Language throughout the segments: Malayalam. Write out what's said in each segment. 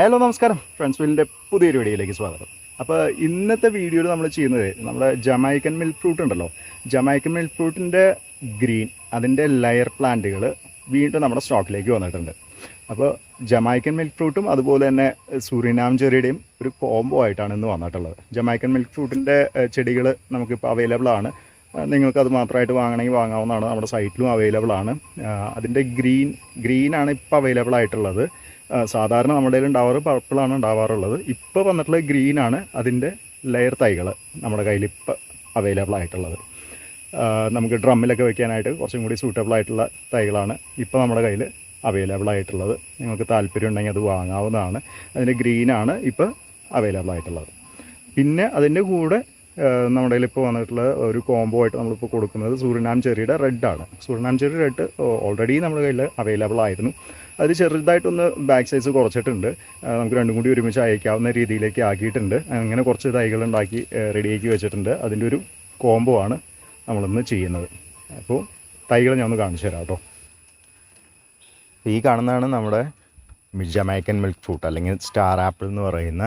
ഹലോ നമസ്കാരം, ഫ്രണ്ട്സ് വീലിൻ്റെ പുതിയൊരു വീഡിയോയിലേക്ക് സ്വാഗതം. അപ്പോൾ ഇന്നത്തെ വീഡിയോയിൽ നമ്മൾ ചെയ്യുന്നത് നമ്മുടെ ജമൈക്കൻ മിൽക്ക് ഫ്രൂട്ട് ഉണ്ടല്ലോ, ജമൈക്കൻ മിൽക്ക് ഫ്രൂട്ടിൻ്റെ ഗ്രീൻ അതിൻ്റെ ലെയർ പ്ലാന്റുകൾ വീണ്ടും നമ്മുടെ സ്റ്റോക്കിലേക്ക് വന്നിട്ടുണ്ട്. അപ്പോൾ ജമൈക്കൻ മിൽക്ക് ഫ്രൂട്ടും അതുപോലെ തന്നെ സുറിനാം ചെറിയുടെയും ഒരു കോംബോ ആയിട്ടാണ് ഇന്ന് വന്നിട്ടുള്ളത്. ജമൈക്കൻ മിൽക്ക് ഫ്രൂട്ടിൻ്റെ ചെടികൾ നമുക്കിപ്പോൾ അവൈലബിൾ ആണ്. നിങ്ങൾക്കത് മാത്രമായിട്ട് വാങ്ങണമെങ്കിൽ വാങ്ങാവുന്നതാണ്. നമ്മുടെ സൈറ്റിലും അവൈലബിൾ ആണ്. അതിൻ്റെ ഗ്രീനാണ് ഇപ്പോൾ അവൈലബിൾ ആയിട്ടുള്ളത്. സാധാരണ നമ്മുടെ കയ്യിൽ ഉണ്ടാവാറ് പർപ്പിളാണ് ഉണ്ടാവാറുള്ളത്. ഇപ്പോൾ വന്നിട്ടുള്ള ഗ്രീനാണ് അതിൻ്റെ ലെയർ തൈകൾ നമ്മുടെ കയ്യിൽ ഇപ്പോൾ അവൈലബിൾ ആയിട്ടുള്ളത്. നമുക്ക് ഡ്രമ്മിലൊക്കെ വെക്കാനായിട്ട് കുറച്ചും കൂടി സൂട്ടബിൾ ആയിട്ടുള്ള തൈകളാണ് ഇപ്പോൾ നമ്മുടെ കയ്യിൽ അവൈലബിൾ ആയിട്ടുള്ളത്. നിങ്ങൾക്ക് താല്പര്യം ഉണ്ടെങ്കിൽ അത് വാങ്ങാവുന്നതാണ്. അതിൻ്റെ ഗ്രീനാണ് ഇപ്പോൾ അവൈലബിൾ ആയിട്ടുള്ളത്. പിന്നെ അതിൻ്റെ കൂടെ നമ്മുടെ കയ്യിൽ ഇപ്പോൾ വന്നിട്ടുള്ള ഒരു കോംബോ ആയിട്ട് നമ്മളിപ്പോൾ കൊടുക്കുന്നത് സുറിനാം ചെറിയുടെ റെഡാണ്. സുറിനാം ചെറി റെഡ് ഓൾറെഡി നമ്മുടെ കയ്യിൽ അവൈലബിൾ ആയിരുന്നു. അത് ചെറുതായിട്ടൊന്ന് ബാക്ക് സൈസ് കുറച്ചിട്ടുണ്ട്. നമുക്ക് രണ്ടും കൂടി ഒരുമിച്ച് അയക്കാവുന്ന രീതിയിലേക്ക് ആക്കിയിട്ടുണ്ട്. അങ്ങനെ കുറച്ച് തൈകൾ ഉണ്ടാക്കി റെഡിയാക്കി വെച്ചിട്ടുണ്ട്. അതിൻ്റെ ഒരു കോംബോ ആണ് നമ്മളിന്ന് ചെയ്യുന്നത്. അപ്പോൾ തൈകൾ ഞാൻ ഒന്ന് കാണിച്ചു തരാം കേട്ടോ. ഈ കാണുന്നതാണ് നമ്മുടെ ജമൈക്കൻ മിൽക്ക് ഫ്രൂട്ട് അല്ലെങ്കിൽ സ്റ്റാർ ആപ്പിൾ എന്ന് പറയുന്ന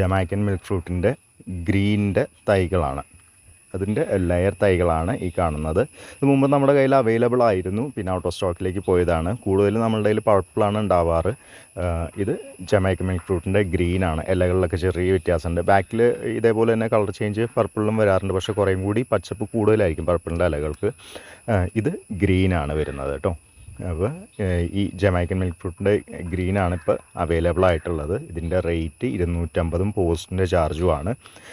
ജമൈക്കൻ മിൽക്ക് ഫ്രൂട്ടിൻ്റെ ഗ്രീനിൻ്റെ തൈകളാണ്. അതിൻ്റെ ലെയർ തൈകളാണ് ഈ കാണുന്നത്. ഇത് മുമ്പ് നമ്മുടെ കയ്യിൽ അവൈലബിൾ ആയിരുന്നു, പിന്നെ ഔട്ട് ഓഫ് സ്റ്റോക്കിലേക്ക് പോയതാണ്. കൂടുതലും നമ്മളുടെ കയ്യിൽ പർപ്പിളാണ് ഉണ്ടാവാറ്. ഇത് ജമൈക്കൻ മിൽക്ക് ഫ്രൂട്ടിൻ്റെ ഗ്രീനാണ്. ഇലകളിലൊക്കെ ചെറിയ വ്യത്യാസമുണ്ട്. ബാക്കിൽ ഇതേപോലെ തന്നെ കളർ ചേഞ്ച് പർപ്പിളിലും വരാറുണ്ട്, പക്ഷേ കുറേയും കൂടി പച്ചപ്പ് കൂടുതലായിരിക്കും പർപ്പിളിൻ്റെ ഇലകൾക്ക്. ഇത് ഗ്രീനാണ് വരുന്നത് കേട്ടോ. അപ്പോൾ ഈ ജമൈക്കൻ മിൽക്ക് ഫ്രൂട്ടിൻ്റെ ഗ്രീനാണ് ഇപ്പോൾ അവൈലബിൾ ആയിട്ടുള്ളത്. ഇതിൻ്റെ റേറ്റ് 250 പോസ്റ്റിൻ്റെ ചാർജുമാണ്.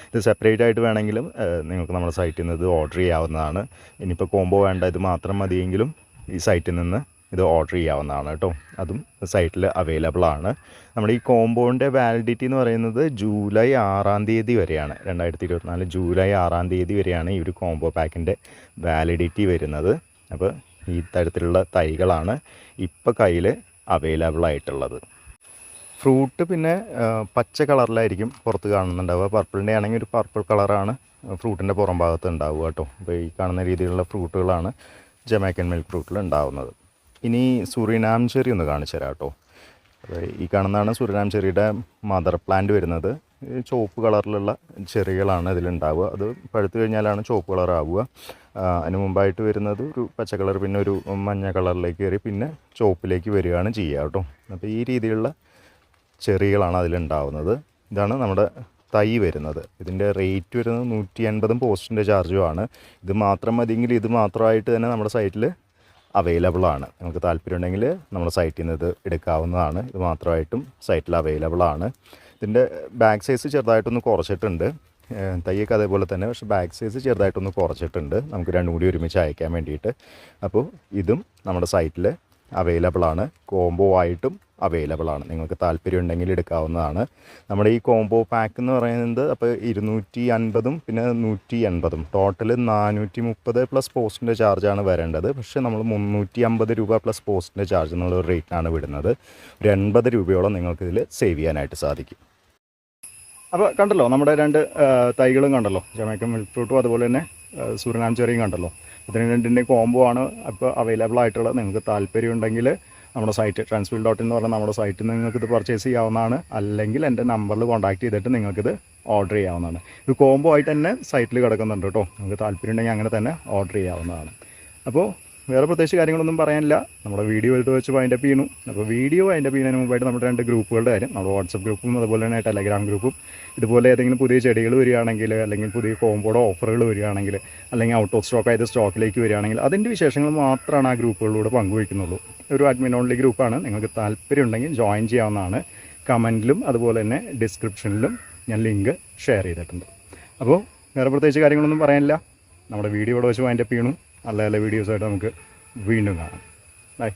ഇത് സെപ്പറേറ്റ് ആയിട്ട് വേണമെങ്കിലും നിങ്ങൾക്ക് നമ്മുടെ സൈറ്റിൽ നിന്ന് ഇത് ഓർഡർ ചെയ്യാവുന്നതാണ്. ഇനിയിപ്പോൾ കോംബോ വേണ്ട, ഇത് മാത്രം മതിയെങ്കിലും ഈ സൈറ്റിൽ നിന്ന് ഇത് ഓർഡർ ചെയ്യാവുന്നതാണ് കേട്ടോ. അതും സൈറ്റിൽ അവൈലബിൾ ആണ്. നമ്മുടെ ഈ കോംബോൻ്റെ വാലിഡിറ്റി എന്ന് പറയുന്നത് ജൂലൈ 6 വരെയാണ്. 2024 ജൂലൈ 6 വരെയാണ് ഈ ഒരു കോംബോ പാക്കിൻ്റെ വാലിഡിറ്റി വരുന്നത്. അപ്പോൾ ഈ തരത്തിലുള്ള തൈകളാണ് ഇപ്പോൾ കയ്യിൽ അവൈലബിൾ ആയിട്ടുള്ളത്. ഫ്രൂട്ട് പിന്നെ പച്ച കളറിലായിരിക്കും പുറത്ത് കാണുന്നുണ്ടാവുക. പർപ്പിളിൻ്റെ ആണെങ്കിൽ ഒരു പർപ്പിൾ കളറാണ് ഫ്രൂട്ടിൻ്റെ പുറം ഭാഗത്ത് ഉണ്ടാവുക കേട്ടോ. അപ്പോൾ ഈ കാണുന്ന രീതിയിലുള്ള ഫ്രൂട്ടുകളാണ് ജമൈക്കൻ മിൽക്ക് ഫ്രൂട്ടിൽ ഉണ്ടാവുന്നത്. ഇനി സുറിനാം ചെറി ഒന്ന് കാണിച്ചു തരാം കേട്ടോ. ഈ കാണുന്നതാണ് സുറിനാം ചെറിയുടെ മദർ പ്ലാന്റ് വരുന്നത്. ചുവപ്പ് കളറിലുള്ള ചെറികളാണ് ഇതിലുണ്ടാവുക. അത് പഴുത്ത് കഴിഞ്ഞാലാണ് ചുവപ്പ് കളറാവുക. അതിന് മുമ്പായിട്ട് വരുന്നത് ഒരു പച്ച കളർ, പിന്നെ ഒരു മഞ്ഞ കളറിലേക്ക് കയറി പിന്നെ ചുവപ്പിലേക്ക് വരികയാണ് ചെയ്യുക കേട്ടോ. അപ്പോൾ ഈ രീതിയിലുള്ള ചെറികളാണ് അതിലുണ്ടാവുന്നത്. ഇതാണ് നമ്മുടെ തൈ വരുന്നത്. ഇതിൻ്റെ റേറ്റ് വരുന്നത് 180 പോസ്റ്റിൻ്റെ ചാർജുമാണ്. ഇത് മാത്രം മതിയെങ്കിൽ ഇത് മാത്രമായിട്ട് തന്നെ നമ്മുടെ സൈറ്റിൽ അവൈലബിൾ ആണ്. നിങ്ങൾക്ക് താല്പര്യമുണ്ടെങ്കിൽ നമ്മുടെ സൈറ്റിൽ നിന്ന് ഇത് എടുക്കാവുന്നതാണ്. ഇത് മാത്രമായിട്ടും സൈറ്റിൽ അവൈലബിൾ ആണ്. ഇതിൻ്റെ ബാക്ക് സൈസ് ചെറുതായിട്ടൊന്ന് കുറച്ചിട്ടുണ്ട്. തൈയൊക്കെ അതേപോലെ തന്നെ, പക്ഷേ ബാക്ക് സൈസ് ചെറുതായിട്ടൊന്ന് കുറച്ചിട്ടുണ്ട് നമുക്ക് രണ്ടും കൂടി ഒരുമിച്ച് അയക്കാൻ വേണ്ടിയിട്ട്. അപ്പോൾ ഇതും നമ്മുടെ സൈറ്റിൽ അവൈലബിൾ ആണ്. കോംബോ ആയിട്ടും അവൈലബിൾ ആണ്. നിങ്ങൾക്ക് താല്പര്യം ഉണ്ടെങ്കിൽ എടുക്കാവുന്നതാണ്. നമ്മുടെ ഈ കോംബോ പാക്ക് എന്ന് പറയുന്നത് അപ്പോൾ 250 പിന്നെ 180 ടോട്ടൽ 430 പ്ലസ് പോസ്റ്റിൻ്റെ ചാർജാണ് വരേണ്ടത്. പക്ഷേ നമ്മൾ 350 രൂപ പ്ലസ് പോസ്റ്റിൻ്റെ ചാർജ് എന്നുള്ള റേറ്റിനാണ് വിടുന്നത്. ഒരു 80 രൂപയോളം നിങ്ങൾക്കിതിൽ സേവ് ചെയ്യാനായിട്ട് സാധിക്കും. അപ്പോൾ കണ്ടല്ലോ, നമ്മുടെ രണ്ട് തൈകളും കണ്ടല്ലോ, ജമൈക്കൻ മിൽക്ക് ഫ്രൂട്ടും അതുപോലെ തന്നെ സുറിനാം ചെറിയും കണ്ടല്ലോ. ഇതിന് രണ്ടിൻ്റെ കോംബോ ആണ് ഇപ്പോൾ അവൈലബിൾ ആയിട്ടുള്ളത്. നിങ്ങൾക്ക് താല്പര്യം ഉണ്ടെങ്കിൽ നമ്മുടെ സൈറ്റ് transwheel.in എന്ന് പറഞ്ഞാൽ നമ്മുടെ സൈറ്റിൽ നിന്ന് നിങ്ങൾക്കിത് പർച്ചേസ് ചെയ്യാവുന്നതാണ്. അല്ലെങ്കിൽ എൻ്റെ നമ്പറിൽ കോൺടാക്ട് ചെയ്തിട്ട് നിങ്ങൾക്കിത് ഓർഡർ ചെയ്യാവുന്നതാണ്. ഇത് കോംബോ ആയിട്ട് തന്നെ സൈറ്റിൽ കിടക്കുന്നുണ്ട് കേട്ടോ. നിങ്ങൾക്ക് താല്പര്യം ഉണ്ടെങ്കിൽ അങ്ങനെ തന്നെ ഓർഡർ ചെയ്യാവുന്നതാണ്. അപ്പോൾ വേറെ പ്രത്യേകിച്ച് കാര്യങ്ങളൊന്നും പറയാനില്ല. നമ്മുടെ വീഡിയോ എടുത്ത് വെച്ച് വൈൻഡപ്പ് ചെയ്യുന്നു. അപ്പോൾ വീഡിയോ വൈൻഡപ്പ് ചെയ്യുന്നതിന് മുമ്പായിട്ട് നമ്മുടെ രണ്ട് ഗ്രൂപ്പുകളുടെ കാര്യം, നമ്മുടെ വാട്സപ്പ് ഗ്രൂപ്പും അതുപോലെ തന്നെ ടെലഗ്രാം ഗ്രൂപ്പും, ഇതുപോലെ ഏതെങ്കിലും പുതിയ ചെടികൾ വരികയാണെങ്കിൽ, അല്ലെങ്കിൽ പുതിയ കോംബോയുടെ ഓഫറുകൾ വരികയാണെങ്കിൽ, അല്ലെങ്കിൽ ഔട്ട് ഓഫ് സ്റ്റോക്ക് ആയത് സ്റ്റോക്കിലേക്ക് വരികയാണെങ്കിൽ അതിൻ്റെ വിശേഷങ്ങൾ മാത്രമാണ് ആ ഗ്രൂപ്പുകളിലൂടെ പങ്കുവയ്ക്കുന്നുള്ളൂ. ഒരു അഡ്മിൻ ഓൺലി ഗ്രൂപ്പാണ്. നിങ്ങൾക്ക് താല്പര്യം ഉണ്ടെങ്കിൽ ജോയിൻ ചെയ്യാവുന്നതാണ്. കമൻറ്റിലും അതുപോലെ തന്നെ ഡിസ്ക്രിപ്ഷനിലും ഞാൻ ലിങ്ക് ഷെയർ ചെയ്തിട്ടുണ്ട്. അപ്പോൾ വേറെ പ്രത്യേകിച്ച് കാര്യങ്ങളൊന്നും പറയാനില്ല. നമ്മുടെ വീഡിയോ ഇവിടെ വെച്ച് വൈൻഡപ്പ് ചെയ്യണു. നല്ല നല്ല വീഡിയോസായിട്ട് നമുക്ക് വീണ്ടും കാണാം. ബൈ.